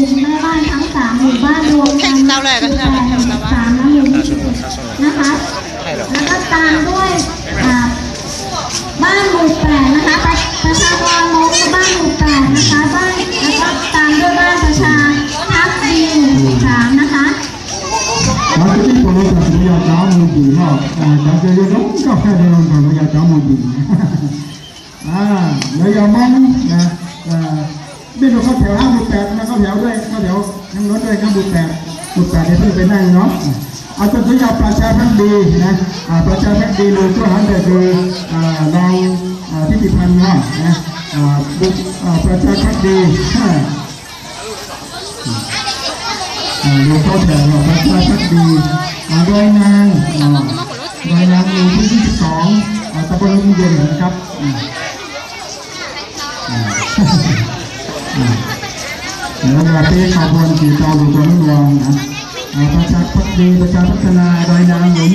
ลุ่มแม่บ้านทั้ง3หมู่บ้านรวมกัน3และหมู่21นะคะแล้วก็ตามด้วยบ้านหมู่8นะคะประชากรมงบ้านหมู่8นะคะบ้านแล้วก็ตามด้วยบ้านประชาพักดีหมู่13นะคะMaksudnya kalau tak sedia kamu di mak, tak sedia dong, kau ada orang kalau sedia kamu di. Yang mana,นี่เราเข้าแถว5 หมู่ 8นะเข้าแถวด้วยเข้าแถวนั่งรถด้วยนะหมู่ 8 หมู่ 8เดี๋ยวเพิ่งไปนั่งเนาะเอาจนถึงประชาพันธ์ดีนะประชาพันธ์ดีเลยก็หันไปคือเราที่ติดพันเนาะนะประชาพันธ์ดีเราเข้าแถวประชาพันธ์ดีโดยนางหมู่ที่22ตำบลลุงเย็นนะครับแล้วเราไปขบวนขี่ต่อหลวงหลวงนะประชาพัฒน์ดีประชาพัฒนาโดยนางหลวง